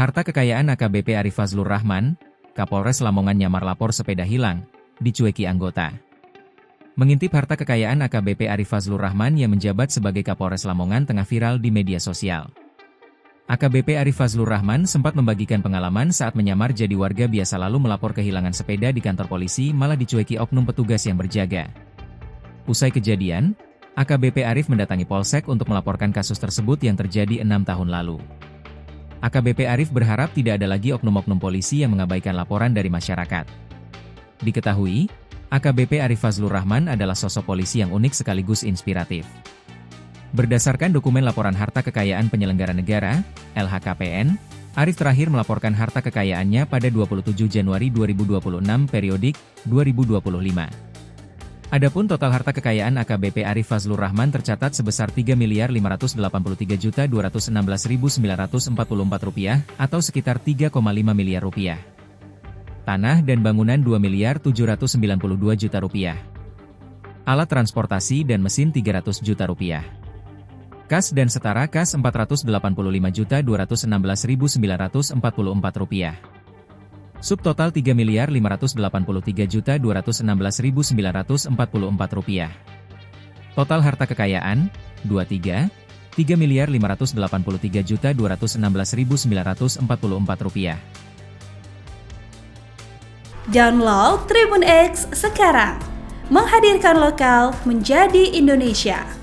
Harta kekayaan AKBP Arif Fazlur Rahman, Kapolres Lamongan nyamar lapor sepeda hilang, dicueki anggota. Mengintip harta kekayaan AKBP Arif Fazlur Rahman yang menjabat sebagai Kapolres Lamongan tengah viral di media sosial. AKBP Arif Fazlur Rahman sempat membagikan pengalaman saat menyamar jadi warga biasa lalu melapor kehilangan sepeda di kantor polisi malah dicueki oknum petugas yang berjaga. Usai kejadian, AKBP Arif mendatangi Polsek untuk melaporkan kasus tersebut yang terjadi 6 tahun lalu. AKBP Arif berharap tidak ada lagi oknum-oknum polisi yang mengabaikan laporan dari masyarakat. Diketahui, AKBP Arif Fazlur Rahman adalah sosok polisi yang unik sekaligus inspiratif. Berdasarkan dokumen laporan harta kekayaan penyelenggara negara, LHKPN, Arif terakhir melaporkan harta kekayaannya pada 27 Januari 2026 periodik 2025. Adapun total harta kekayaan AKBP Arif Fazlur Rahman tercatat sebesar Rp3.583.216.944 atau sekitar 3,5 miliar rupiah. Tanah dan bangunan Rp2.792 juta. Alat transportasi dan mesin Rp300 juta. Kas dan setara kas Rp455.216.944. Subtotal Rp3.583.216.944. Total harta kekayaan, 3.583.216.944 rupiah. Download Tribun X sekarang, menghadirkan lokal menjadi Indonesia.